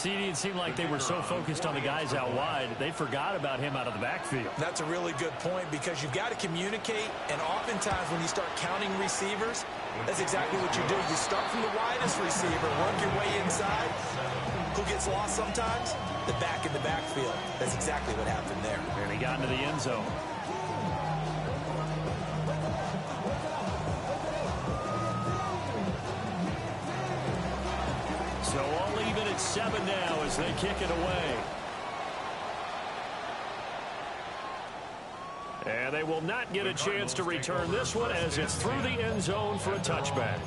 It seemed like they were so focused on the guys out wide, they forgot about him out of the backfield. That's a really good point because you've got to communicate, and oftentimes when you start counting receivers, that's exactly what you do. You start from the widest receiver, work your way inside. Who gets lost sometimes? The back in the backfield. That's exactly what happened there. And he got into the end zone. So all even at 7 now as they kick it away. And they will not get a chance to return this one as it's through the end zone for a touchback.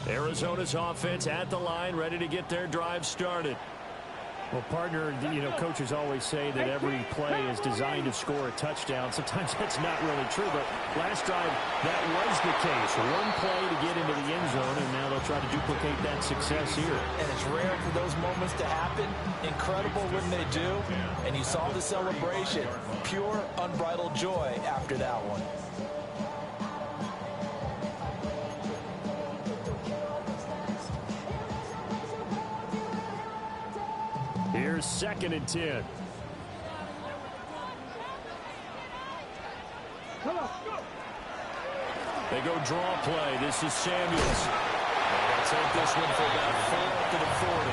Arizona's offense at the line, ready to get their drive started. Well, partner, coaches always say that every play is designed to score a touchdown. Sometimes that's not really true, but last drive, that was the case. One play to get into the end zone, and now they'll try to duplicate that success here. And it's rare for those moments to happen. Incredible when they do. And you saw the celebration. Pure, unbridled joy after that one. Here's 2nd and 10. They go draw play. This is Samuels. They'll take this one for about 4 to the 40.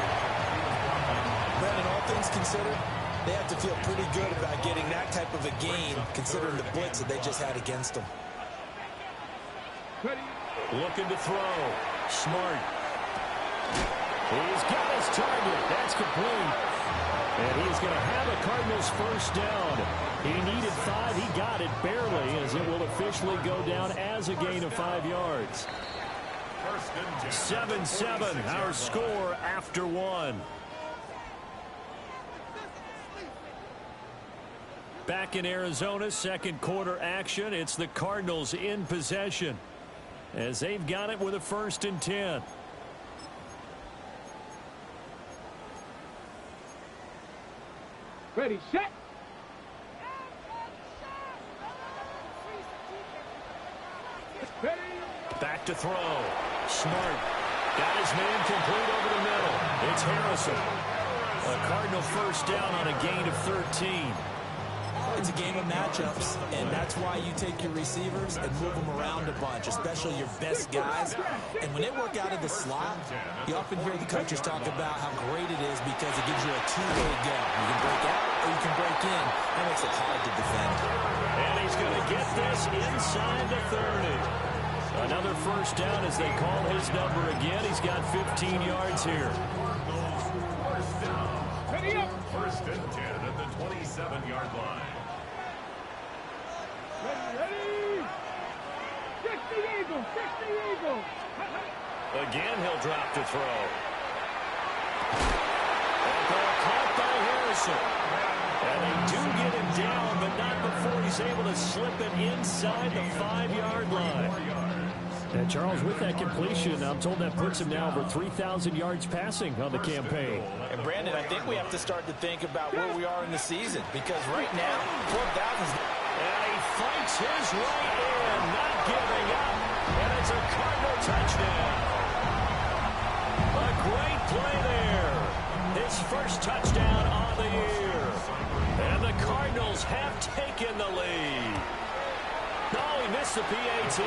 Brandon, all things considered, they have to feel pretty good about getting that type of a game considering the blitz that they just had against them. Looking to throw. Smart. He's got his target. That's complete. And he's going to have a Cardinals first down. He needed 5. He got it barely as it will officially go down as a gain of 5 yards. 7-7, our score after 1. Back in Arizona, second quarter action. It's the Cardinals in possession as they've got it with a 1st and 10. Ready, set. Ready. Back to throw. Smart. Got his man complete over the middle. It's Harrison. A Cardinal first down on a gain of 13. It's a game of matchups, and that's why you take your receivers and move them around a bunch, especially your best guys. And when they work out of the slot, you often hear the coaches talk about how great it is because it gives you a two-way go. You can break out or you can break in. That makes it hard to defend. And he's going to get this inside the 30. Another first down as they call his number again. He's got 15 yards here. Ready up. 1st and 10 at the 27-yard line. Ready. Kick the eagle. Kick the eagle. Again, he'll drop to throw. And ball caught by Harrison. And they do get him down, but not before he's able to slip it inside the 5-yard line. And Charles, with that completion, I'm told that puts him now over 3,000 yards passing on the campaign. And Brandon, I think we have to start to think about where we are in the season because right now, 12,000. And he fights his way in, not giving up. And it's a Cardinal touchdown. A great play there. His first touchdown on the year. And the Cardinals have taken the lead. No, he missed the PAT.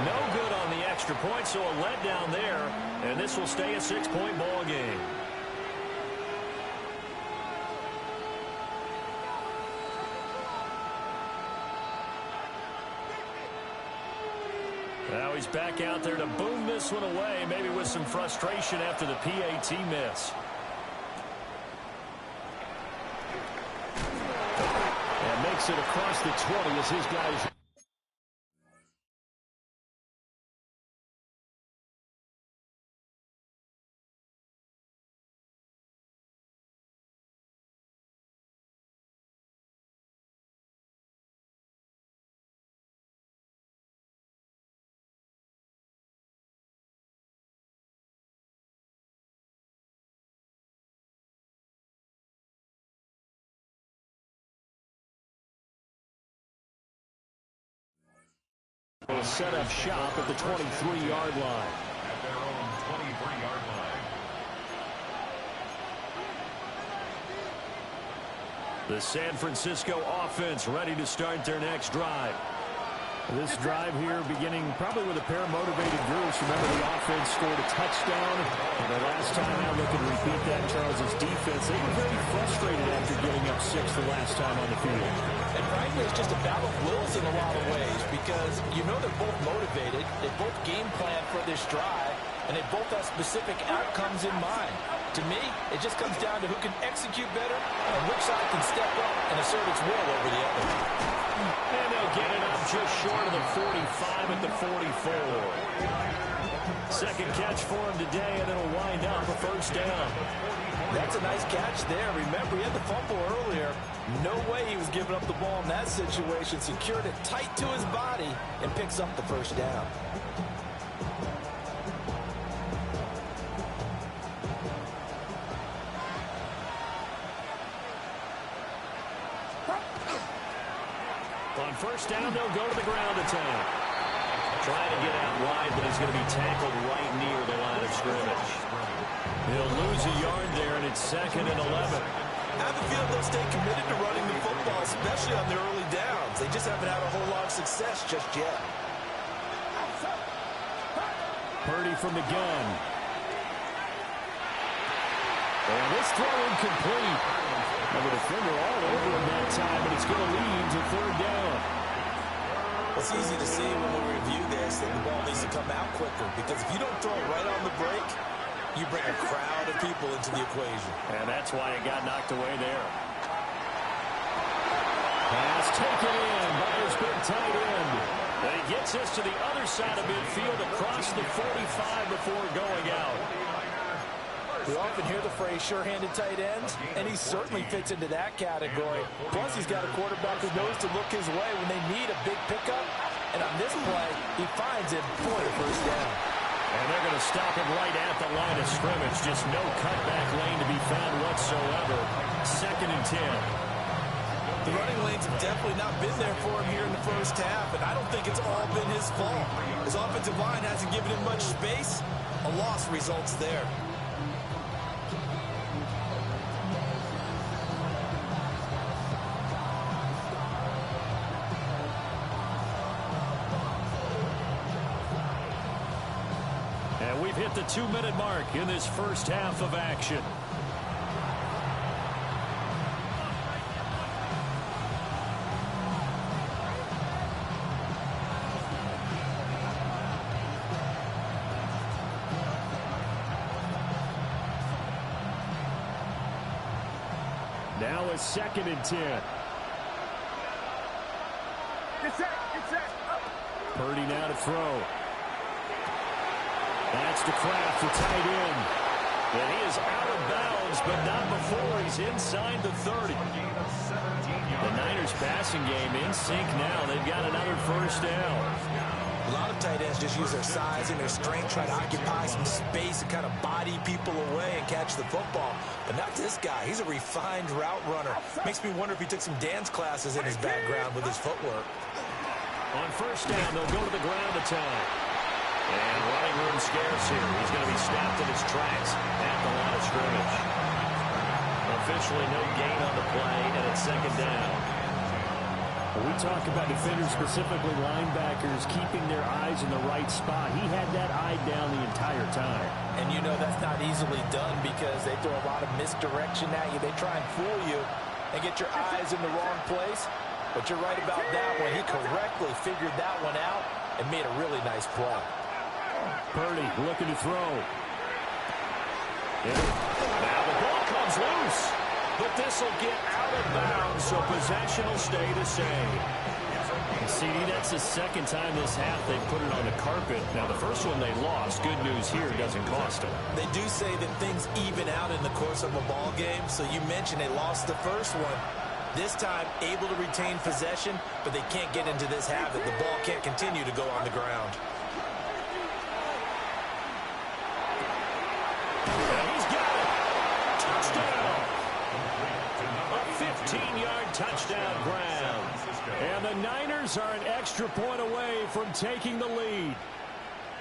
No good on the extra point, so a letdown there. And this will stay a 6-point ball game. Now he's back out there to boom this one away, maybe with some frustration after the PAT miss. And makes it across the 20 as his guys Will set up shop at the 23-yard line. At their own 23-yard line. The San Francisco offense ready to start their next drive. This drive here beginning probably with a pair of motivated groups. Remember, the offense scored a touchdown. And the last time out, looking to repeat that, Charles' defense, they were very frustrated after giving up 6 the last time on the field. And frankly, it's just a battle of wills in a lot of ways because you know they're both motivated. They both game plan for this drive, and they both have specific outcomes in mind. To me, it just comes down to who can execute better and which side can step up and assert its will over the other. And they'll get it up just short of the 45 at the 44. Second catch for him today, and it'll wind up a first down. That's a nice catch there. Remember, he had the fumble earlier. No way he was giving up the ball in that situation. Secured it tight to his body and picks up the first down. On first down, they'll go to the ground attack. Trying to get out wide, but he's going to be tackled right near the line of scrimmage. He'll lose a yard there, and it's 2nd and 11. I have a feeling they'll stay committed to running the football, especially on their early downs. They just haven't had a whole lot of success just yet. Purdy from the gun. And this throw incomplete. And the defender all over him that time, but it's going to lead to 3rd down. It's easy to see when we review this that the ball needs to come out quicker because if you don't throw it right on the break, you bring a crowd of people into the equation. And that's why it got knocked away there. Pass taken in by his big tight end. And he gets us to the other side of midfield across the 45 before going out. We often hear the phrase sure-handed tight ends, and he certainly fits into that category. Plus, he's got a quarterback who knows to look his way when they need a big pickup. And on this play, he finds it for the first down. And they're going to stop him right at the line of scrimmage. Just no cutback lane to be found whatsoever. 2nd and 10. The running lanes have definitely not been there for him here in the first half, and I don't think it's all been his fault. His offensive line hasn't given him much space. A loss results there. And we've hit the 2-minute mark in this first half of action. Now it's 2nd and 10. Get set, get set. Purdy now to throw. That's to Kraft, the tight end. And he is out of bounds, but not before he's inside the 30. The Niners passing game in sync now. They've got another first down. A lot of tight ends just use their size and their strength, try to occupy some space and kind of body people away and catch the football. But not this guy. He's a refined route runner. Makes me wonder if he took some dance classes in his background with his footwork. On first down, they'll go to the ground attack. And running room scarce here. He's going to be snapped in his tracks at the line of scrimmage. Officially no gain on the play, and it's 2nd down. When we talk about defenders, specifically linebackers, keeping their eyes in the right spot, he had that eye down the entire time. And you know that's not easily done because they throw a lot of misdirection at you. They try and fool you and get your eyes in the wrong place. But you're right about that one. He correctly figured that one out and made a really nice play. Purdy looking to throw. Now the ball comes loose. But this will get out of bounds, so possession will stay the same. CD, that's the 2nd time this half they put it on the carpet. Now, the first one they lost. Good news here, it doesn't cost them. They do say that things even out in the course of a ball game. So you mentioned they lost the first one. This time, able to retain possession, but they can't get into this habit. The ball can't continue to go on the ground. He's got it. Touchdown. A 15-yard touchdown grab. And the Niners are an extra point away from taking the lead.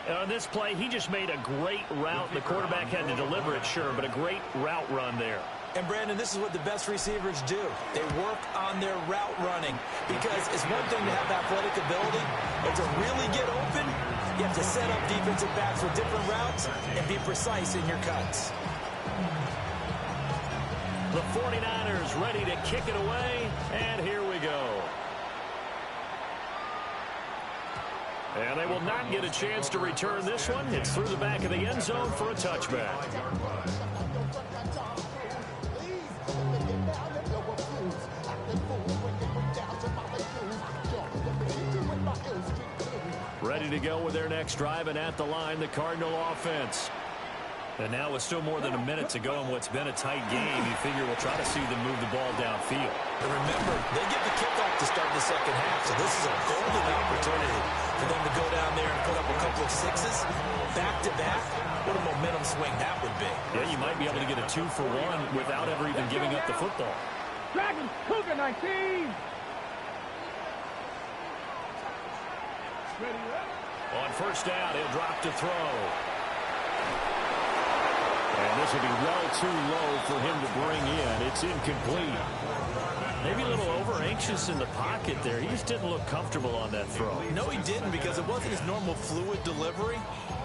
On this play, he just made a great route. The quarterback had to deliver it, sure, but a great route run there. And, Brandon, this is what the best receivers do. They work on their route running because it's one thing to have athletic ability, but to really get open, you have to set up defensive backs with different routes and be precise in your cuts. The 49ers ready to kick it away, and here we go. And they will not get a chance to return this one. It's through the back of the end zone for a touchback. Ready to go with their next drive, and at the line, the Cardinal offense. And now with still more than a minute to go in what's been a tight game, you figure we'll try to see them move the ball downfield. And remember, they get the kickoff to start the second half, so this is a golden opportunity for them to go down there and put up a couple of sixes back-to-back. What a momentum swing that would be. Yeah, you might be able to get a 2-for-1 without ever even giving up the football. Dragons, Cougar 19. On first down, he'll drop to throw. And this will be well too low for him to bring in. It's incomplete. Maybe a little over-anxious in the pocket there. He just didn't look comfortable on that throw. No, he didn't, because it wasn't his normal fluid delivery.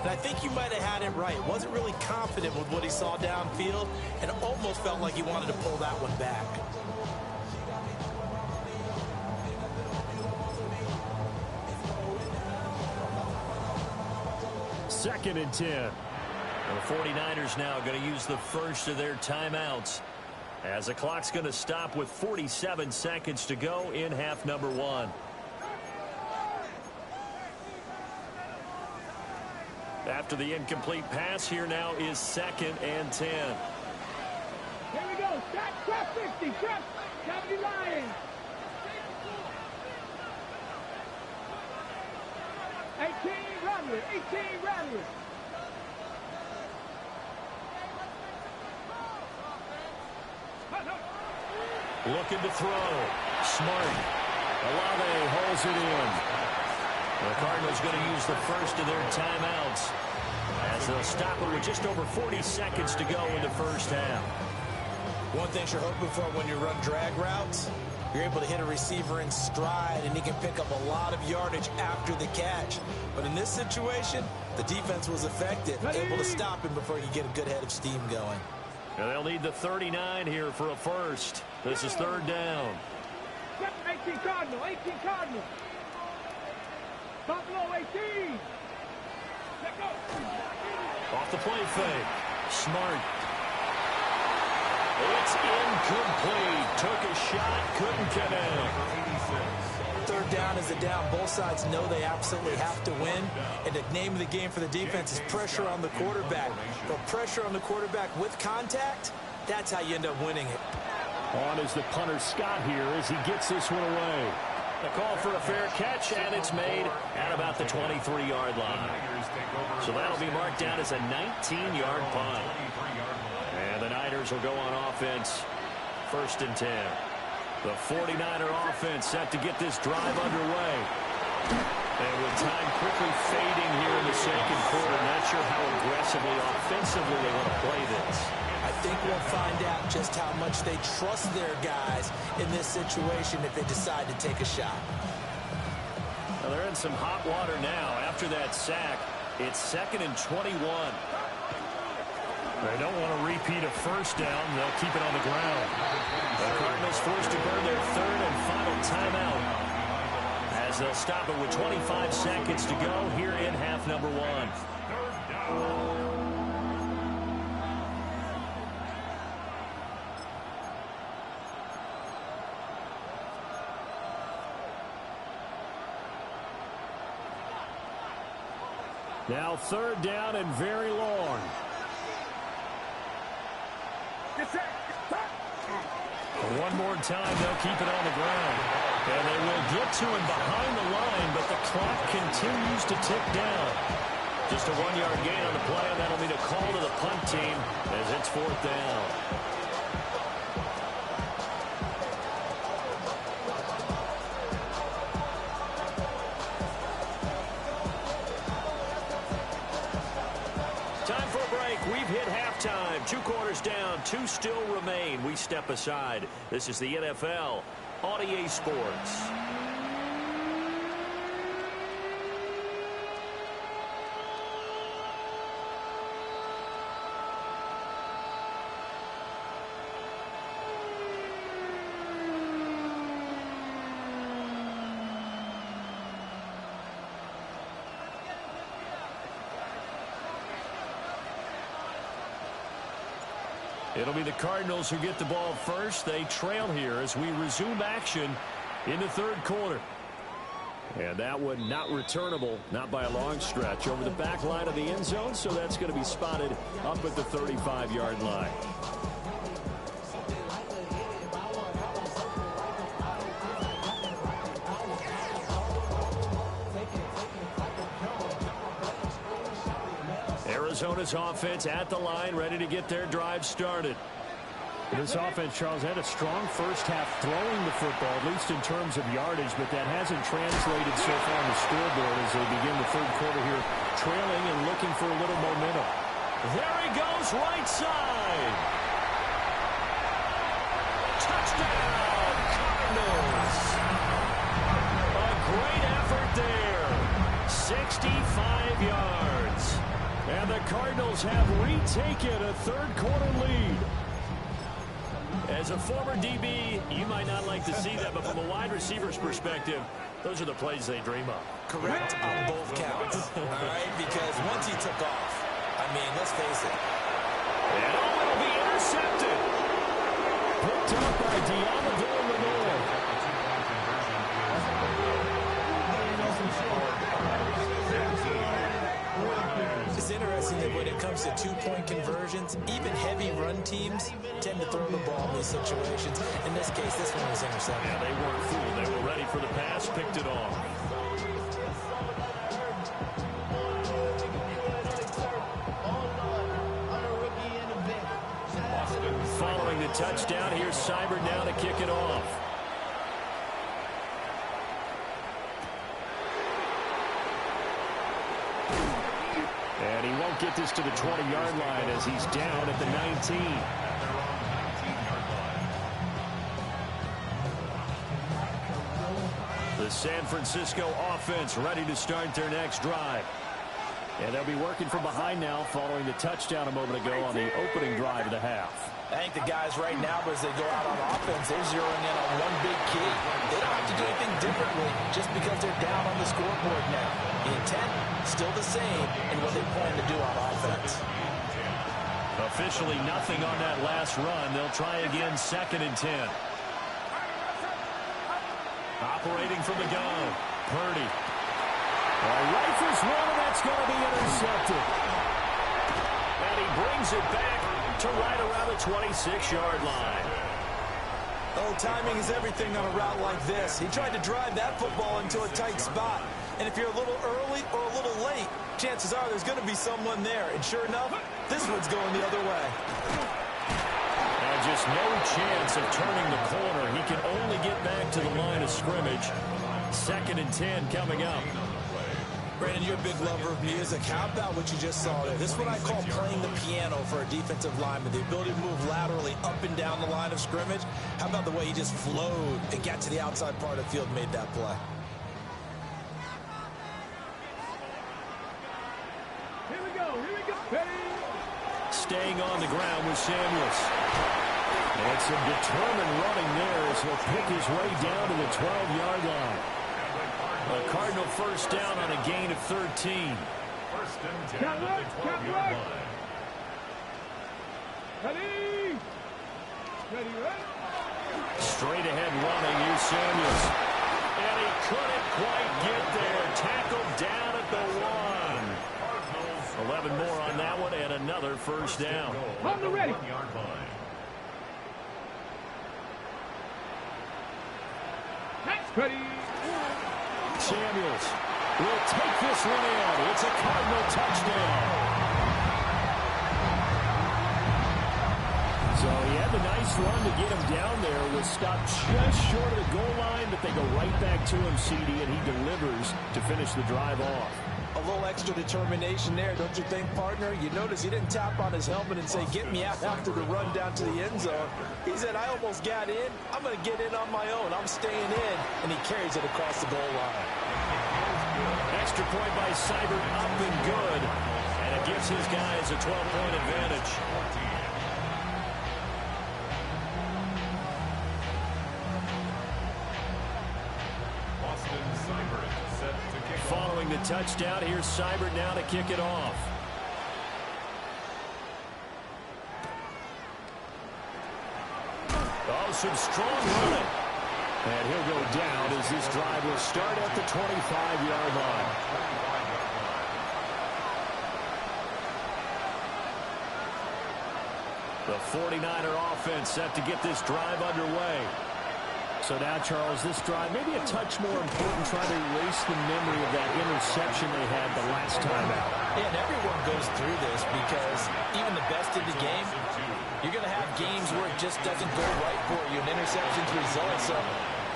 And I think you might have had it right. Wasn't really confident with what he saw downfield, and almost felt like he wanted to pull that one back. Second and 10. The 49ers now going to use the first of their timeouts, as the clock's going to stop with 47 seconds to go in half number one. After the incomplete pass, here now is second and 10. Here we go. Trap 50. Trap 70 Lions. 18 Rattler. 18 Rattler. Looking to throw. Smart. Olave holds it in. The Cardinals going to use the first of their timeouts, as they'll stop it with just over 40 seconds to go in the first half. One thing you're hoping for when you run drag routes, you're able to hit a receiver in stride, and he can pick up a lot of yardage after the catch. But in this situation, the defense was effective, able to stop him before he could get a good head of steam going. And they'll need the 39 here for a first. This is third down. 18 Cardinal. 18 Cardinal. Buffalo 18. Let go. Off the play fake. Smart. It's incomplete. Took a shot, couldn't connect. Third down is a down. Both sides know they absolutely have to win. And the name of the game for the defense is pressure on the quarterback. But pressure on the quarterback with contact, that's how you end up winning it. On is the punter Scott here as he gets this one away. A call for a fair catch, and it's made at about the 23-yard line. So that'll be marked down as a 19-yard punt. And the Niners will go on offense, first and 10. The 49er offense set to get this drive underway. And with time quickly fading here in the second quarter, not sure how aggressively, offensively they want to play this. I think we'll find out just how much they trust their guys in this situation if they decide to take a shot. Well, they're in some hot water now. After that sack, it's second and 21. They don't want to repeat a first down. They'll keep it on the ground. The Cardinals forced to burn their third and final timeout, as they'll stop it with 25 seconds to go here in half number one. Now third down and very long. One more time, they'll keep it on the ground. And they will get to him behind the line, but the clock continues to tick down. Just a 1-yard gain on the play, and that'll be the call to the punt team as it's fourth down. we've hit halftime. 2 quarters down, 2 still remain. We step aside. This is the NFL on EA Sports. It'll be the Cardinals who get the ball first. They trail here as we resume action in the 3rd quarter. And that one not returnable, not by a long stretch, over the back line of the end zone, so that's going to be spotted up at the 35-yard line. Arizona's offense at the line, ready to get their drive started. This offense, Charles, had a strong first half throwing the football, at least in terms of yardage, but that hasn't translated so far on the scoreboard as they begin the 3rd quarter here, trailing and looking for a little momentum. There he goes, right side. Touchdown, Cardinals. A great effort there. 65 yards. And the Cardinals have retaken a 3rd quarter lead. As a former DB, you might not like to see that, but from a wide receiver's perspective, those are the plays they dream of. Correct on both counts, all right? Because once he took off, I mean, let's face it. And it'll be intercepted. Picked up by Deommodore Lenoir. It's interesting that when it comes to 2-point conversions, even heavy run teams tend to throw the ball in these situations. In this case, this one was intercepted. Yeah, they weren't fooled. They were ready for the pass, picked it off. Following the touchdown, here's Seibert now to kick it off. And he won't get this to the 20-yard line as he's down at the 19. The San Francisco offense ready to start their next drive. And they'll be working from behind now following the touchdown a moment ago on the opening drive of the half. I think the guys right now, as they go out on offense, they're zeroing in on one big key. They don't have to do anything differently just because they're down on the scoreboard now. The intent, still the same in what they plan to do on offense. Officially nothing on that last run. They'll try again, 2nd and 10. Operating from the gun, Purdy. Rifles one, and that's going to be intercepted. And he brings it back to right around the 26-yard line. Oh, timing is everything on a route like this. He tried to drive that football into a tight spot. And if you're a little early or a little late, chances are there's going to be someone there. And sure enough, this one's going the other way. And just no chance of turning the corner. He can only get back to the line of scrimmage. 2nd and 10 coming up. Brandon, you're a big lover of music. How about what you just saw there? This is what I call playing the piano for a defensive lineman. The ability to move laterally up and down the line of scrimmage. How about the way he just flowed and got to the outside part of the field and made that play? Here we go. Ready? Staying on the ground with Samuels. And some determined running there as he'll pick his way down to the 12-yard line. A Cardinal first down on a gain of 13. First and 10 at the 12-yard line. Ready? Straight ahead running, here's Samuels. And he couldn't quite get there. Tackled down at the 1. 11 more on that one and another first down. On the ready. 1-yard line. Ready? Samuels will take this one in. It's a Cardinal touchdown. So he had the nice run to get him down there. Was stopped just short of the goal line, but they go right back to him, CD, and he delivers to finish the drive off. A little extra determination there, don't you think, partner? You notice he didn't tap on his helmet and say, get me out after the run down to the end zone. He said, I almost got in. I'm going to get in on my own. I'm staying in. And he carries it across the goal line. Extra point by Seibert, up and good. And it gives his guys a 12-point advantage. Following the touchdown, here's Seibert now to kick it off. Oh, some strong running. And he'll go down as this drive will start at the 25-yard line. The 49er offense set to get this drive underway. So now, Charles, this drive maybe a touch more important, trying to erase the memory of that interception they had the last time out. Yeah, and everyone goes through this because even the best in the game, you're going to have games where it just doesn't go right for you, and interceptions result. So,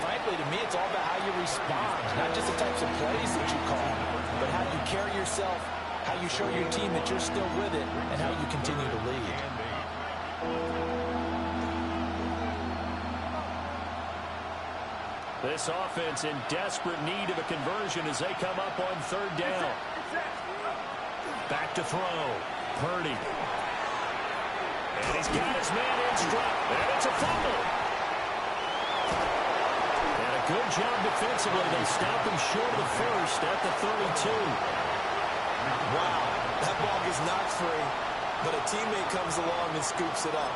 frankly, to me, it's all about how you respond, not just the types of plays that you call, but how you carry yourself, how you show your team that you're still with it, and how you continue to lead. This offense in desperate need of a conversion as they come up on third down. Back to throw. Purdy. And he's got his man in stride. And it's a fumble. And a good job defensively. They stop him short of the first at the 32. Wow, that ball gets knocked free, but a teammate comes along and scoops it up.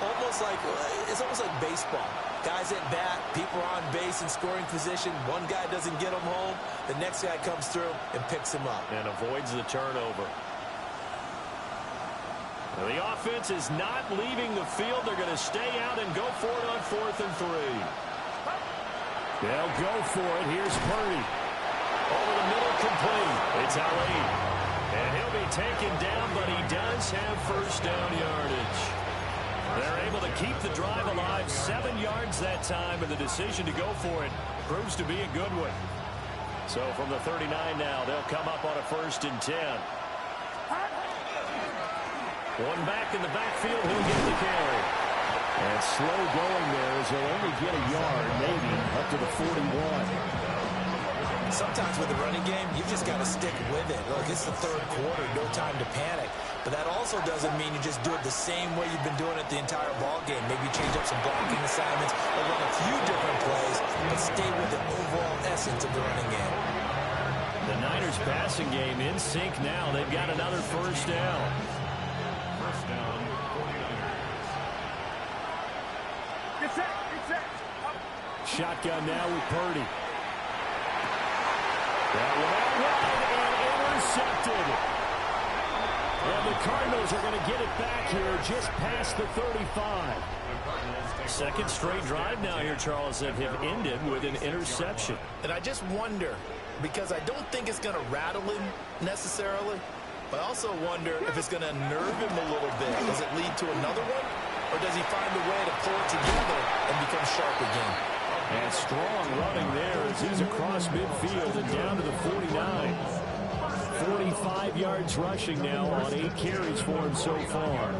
It's almost like baseball. Guys at bat, people are on base in scoring position. One guy doesn't get him home. The next guy comes through and picks him up. And avoids the turnover. Now the offense is not leaving the field. They're going to stay out and go for it on 4th and 3. They'll go for it. Here's Purdy. Over the middle, complete. It's Ali. And he'll be taken down, but he does have first down yardage. They're able to keep the drive alive, 7 yards that time, and the decision to go for it proves to be a good one. So from the 39 now, they'll come up on a 1st and 10. One back in the backfield, he'll get the carry. And slow going there as he'll only get a yard, maybe, up to the 41. Sometimes with the running game, you've just got to stick with it. Look, it's the third quarter, no time to panic. But that also doesn't mean you just do it the same way you've been doing it the entire ball game. Maybe change up some blocking assignments or run a few different plays, but stay with the overall essence of the running game. The Niners passing game in sync now. They've got another first down. First down, 49ers. Get set, get set. Shotgun now with Purdy. That long run and intercepted. And the Cardinals are going to get it back here just past the 35. Second straight drive now here, Charles, that have ended with an interception. And I just wonder, because I don't think it's going to rattle him necessarily, but I also wonder if it's going to nerve him a little bit. Does it lead to another one? Or does he find a way to pull it together and become sharp again? And strong running there as he's across midfield and down to the 49. 45 yards rushing now on 8 carries for him so far.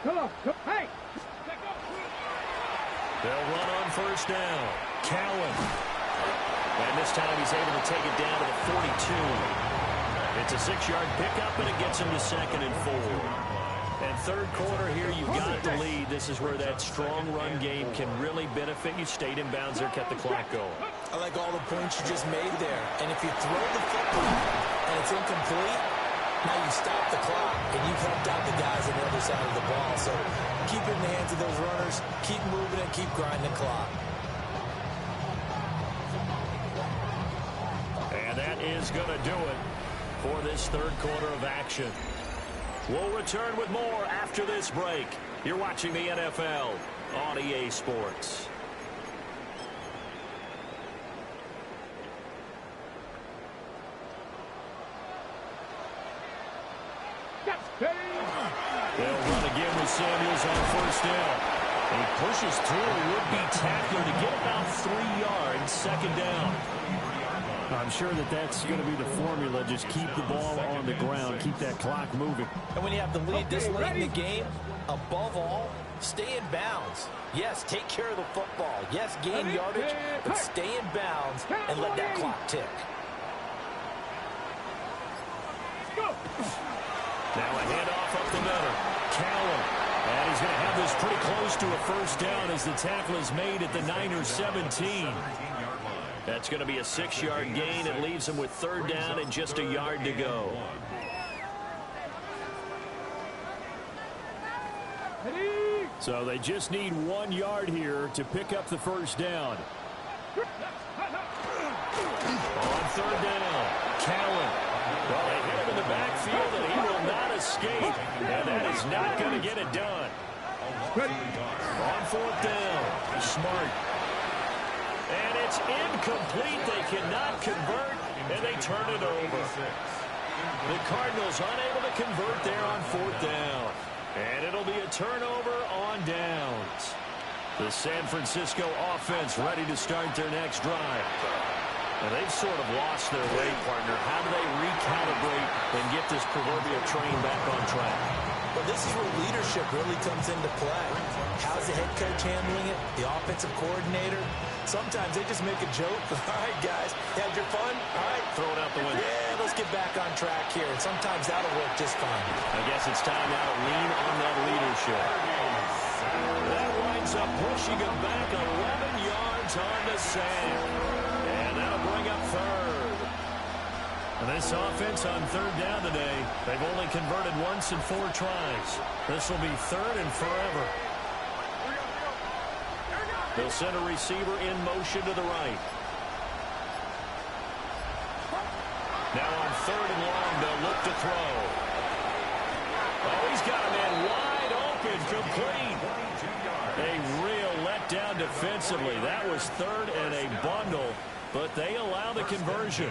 Come on, hey! They'll run on first down. Cowan. And this time he's able to take it down to the 42. It's a 6-yard pickup, and it gets him to 2nd and 4. And third quarter here, you've got the lead. This is where that strong run game can really benefit you. Stayed in bounds there, kept the clock going. I like all the points you just made there. And if you throw the football and it's incomplete, now you stop the clock, and you've helped out the guys on the other side of the ball. So keep it in the hands of those runners, keep moving it, keep grinding the clock. And that is going to do it for this third quarter of action. We'll return with more after this break. You're watching the NFL on EA Sports. They'll run again with Samuels on first down. He pushes through a would-be tackler to get about 3 yards, second down. I'm sure that's going to be the formula. Just keep the ball on the ground. Keep that clock moving. And when you have to lead this late in the game, above all, stay in bounds. Yes, take care of the football. Yes, gain yardage, but stay in bounds and let that clock tick. Now a handoff up the middle. Callum. And he's going to have this pretty close to a first down as the tackle is made at the Niners 17. That's going to be a 6-yard gain. It leaves him with third down and just a yard to go. So they just need 1 yard here to pick up the first down. On third down, Callum. Well, they hit him in the backfield, and he will not escape. And that is not going to get it done. On fourth down, Smart. And it's incomplete. They cannot convert, and they turn it over. The Cardinals unable to convert there on fourth down. And it'll be a turnover on downs. The San Francisco offense ready to start their next drive. And they've sort of lost their way, partner. How do they recalibrate and get this proverbial train back on track? Well, this is where leadership really comes into play. How's the head coach handling it? The offensive coordinator? Sometimes they just make a joke. All right, guys, you had your fun? All right. Throw it out the window. Yeah, let's get back on track here. And sometimes that'll work just fine. I guess it's time now to lean on that leadership. That winds up pushing him back 11 yards on the sack. And that'll bring up third. And this offense on third down today, they've only converted once in 4 tries. This will be third and forever. They'll send a receiver in motion to the right. Now on third and long, they'll look to throw. Oh, he's got a man wide open, complete. A real letdown defensively. That was third and a bundle, but they allow the conversion.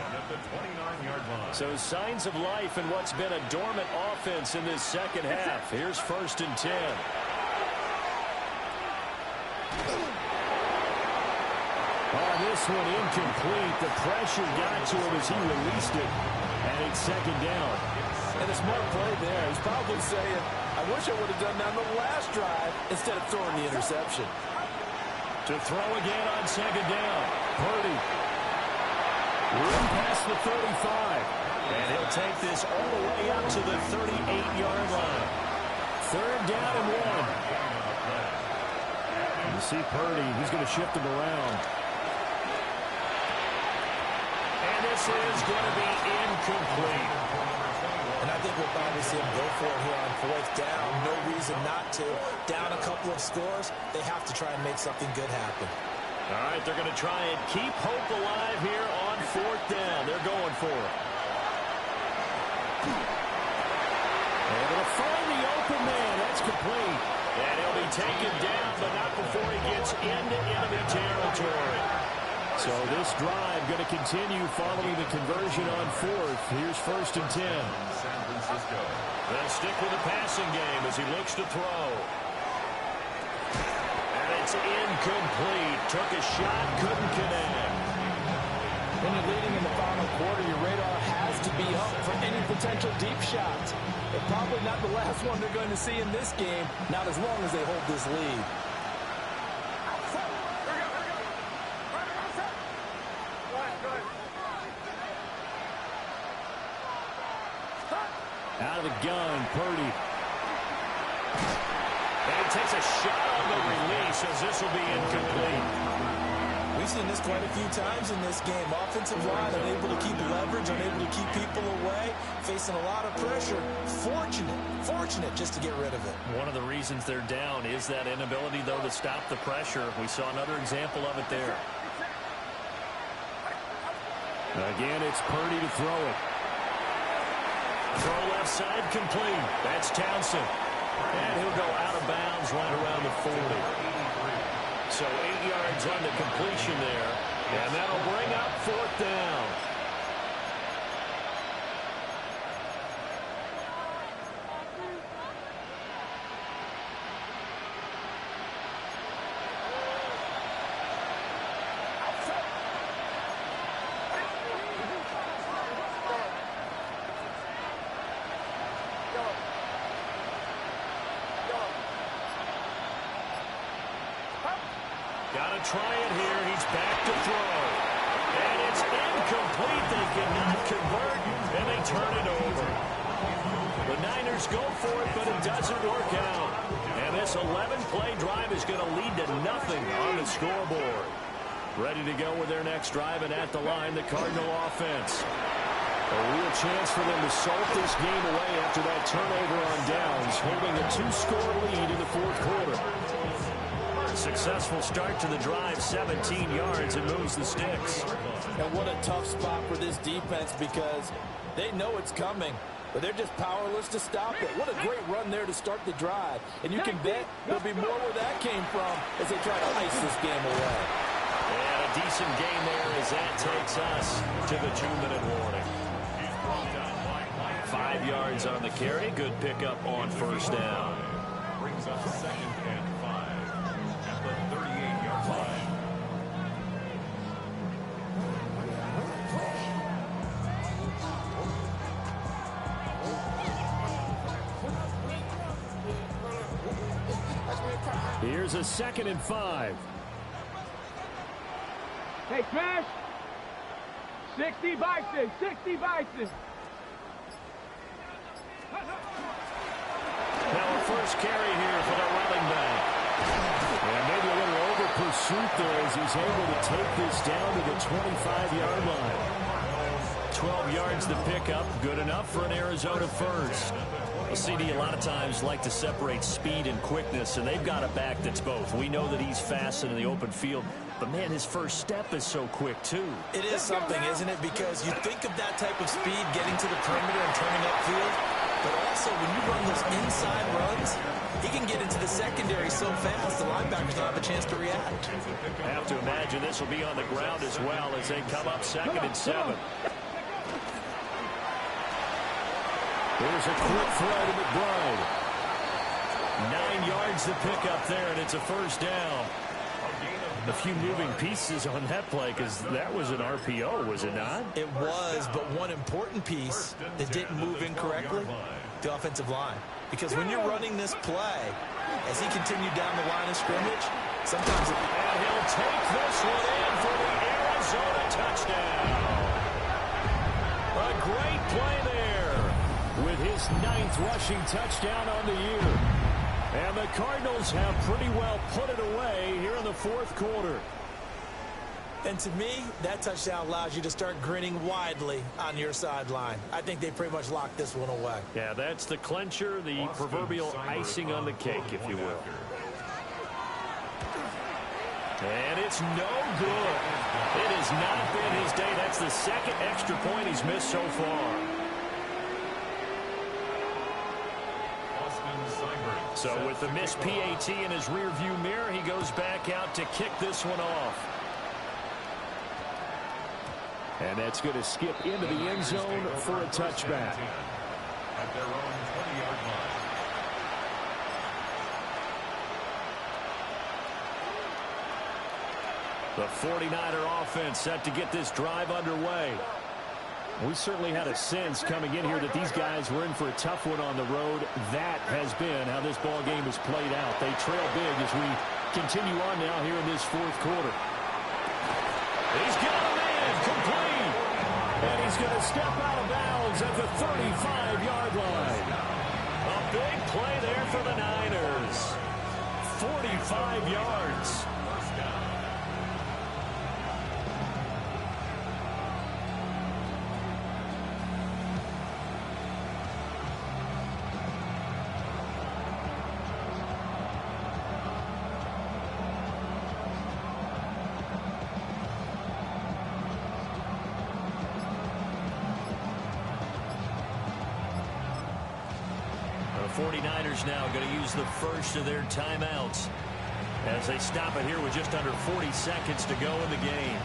So signs of life in what's been a dormant offense in this second half. Here's first and 10. Oh, this one incomplete. The pressure got to him as he released it. And it's second down. And a smart play there. He's probably saying, I wish I would have done that on the last drive instead of throwing the interception. To throw again on second down. Purdy. Room past the 35. And he'll take this all the way up to the 38-yard line. Third down and 1. You see Purdy. He's going to shift him around. And this is going to be incomplete. And I think we'll probably see him go for it here on fourth down. No reason not to. Down a couple of scores, they have to try and make something good happen. All right, they're going to try and keep hope alive here on fourth down. They're going for it. They're going to find the open man. That's complete. And he'll be taken down, but not before he gets into enemy territory. So this drive going to continue following the conversion on fourth. Here's first and 10. They'll stick with the passing game as he looks to throw. And it's incomplete. Took a shot, couldn't connect. When you're leading in the final quarter, your radar has to be up for any potential deep shots. But probably not the last one they're going to see in this game, not as long as they hold this lead. Out of the gun, Purdy. And he takes a shot on the release as this will be incomplete. We've seen this quite a few times in this game. Offensive line unable to keep leverage, unable to keep people away, facing a lot of pressure. Fortunate just to get rid of it. One of the reasons they're down is that inability, though, to stop the pressure. We saw another example of it there. Again, it's Purdy to throw it. Throw left side complete. That's Townsend. And he'll go out of bounds right around the 40. So 8 yards on the completion there. And that'll bring up fourth down. try it here. He's back to throw. And it's incomplete. They cannot convert, and they turn it over. The Niners go for it, but it doesn't work out. And this 11-play drive is going to lead to nothing on the scoreboard. Ready to go with their next drive, and at the line, the Cardinal offense. A real chance for them to salt this game away after that turnover on downs, holding a 2-score lead in the fourth quarter. Successful start to the drive, 17 yards, and moves the sticks. And what a tough spot for this defense because they know it's coming, but they're just powerless to stop it. What a great run there to start the drive. And you can bet there'll be more where that came from as they try to ice this game away. And a decent game there as that takes us to the 2-minute warning. 5 yards on the carry. Good pickup on first down. Brings up 2nd and 5 at the 38-yard line. Here's a 2nd and 5. Hey, Trash. 60 Bison. 60 Bison. Now a first carry here for the running back. And maybe a little over pursuit there as he's able to take this down to the 25-yard line. 12 yards to pick up. Good enough for an Arizona first. Well, CD a lot of times like to separate speed and quickness, and they've got a back that's both. We know that he's fast in the open field, but, man, his first step is so quick, too. It is something, isn't it? Because you think of that type of speed getting to the perimeter and turning upfield, but also when you run those inside runs, he can get into the secondary so fast the linebackers don't have a chance to react. I have to imagine this will be on the ground as well as they come up 2nd and 7. There's a quick throw to McBride. 9 yards to pick up there, and it's a first down. A few moving pieces on that play because that was an RPO, was it not? It was, but one important piece that didn't move incorrectly, the offensive line. Because when you're running this play, as he continued down the line of scrimmage, sometimes it... And he'll take this one in for the Arizona touchdown. A great play there. With his 9th rushing touchdown on the year. And the Cardinals have pretty well put it away here in the fourth quarter. And to me, that touchdown allows you to start grinning widely on your sideline. I think they pretty much locked this one away. Yeah, that's the clincher, the proverbial icing on the cake, if you will. And it's no good. It has not been his day. That's the 2nd extra point he's missed so far. So with the missed PAT in his rearview mirror, he goes back out to kick this one off. And that's going to skip into the end zone for a touchback. At their own 20-yard line. The 49er offense set to get this drive underway. We certainly had a sense coming in here that these guys were in for a tough one on the road. That has been how this ball game has played out. They trail big as we continue on now here in this fourth quarter. He's got a man complete. And he's going to step out of bounds at the 35-yard line. A big play there for the Niners. 45 yards. The 49ers now going to use the first of their timeouts as they stop it here with just under 40 seconds to go in the game.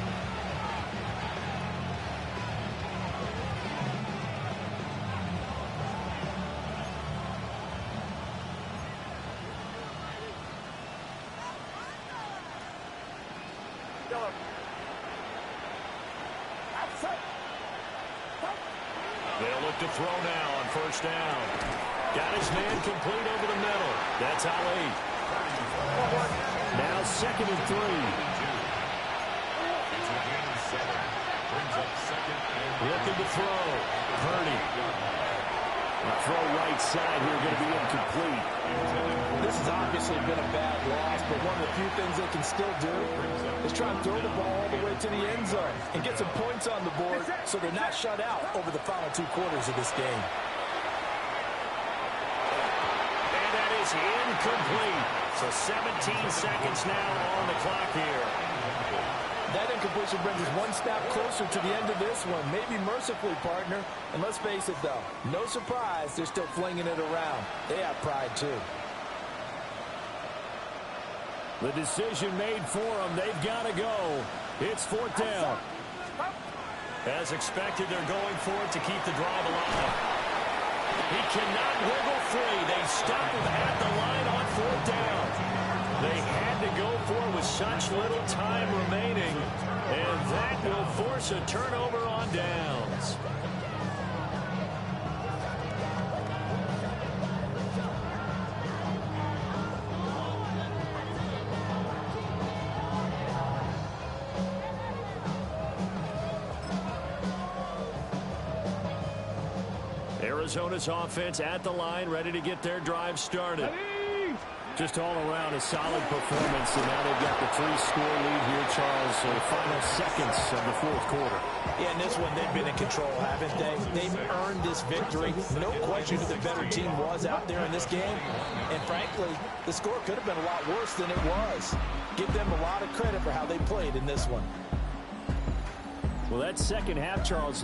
They'll look to throw now on first down. Got his man complete over the middle. That's Ali. Now 2nd and 3. Looking to throw. Purdy. The throw right side here going to be incomplete. This has obviously been a bad loss, but one of the few things they can still do is try and throw the ball all the way to the end zone and get some points on the board so they're not shut out over the final 2 quarters of this game. And that is incomplete. So 17 seconds now on the clock here. That incompletion brings us one step closer to the end of this one. Maybe mercifully, partner. And let's face it, though, no surprise, they're still flinging it around. They have pride, too. The decision made for them. They've got to go. It's 4th down. As expected, they're going for it to keep the drive alive. He cannot wiggle free. They stop him at the line on 4th down. They had to go for it with such little time remaining, and that will force a turnover on downs. Arizona's offense at the line, ready to get their drive started. Just all around a solid performance, and now they've got the 3-score lead here, Charles. So the final seconds of the 4th quarter. Yeah, in this one, they've been in control, haven't they? They've earned this victory. No question who the better team was out there in this game. And frankly, the score could have been a lot worse than it was. Give them a lot of credit for how they played in this one. Well, that second half, Charles,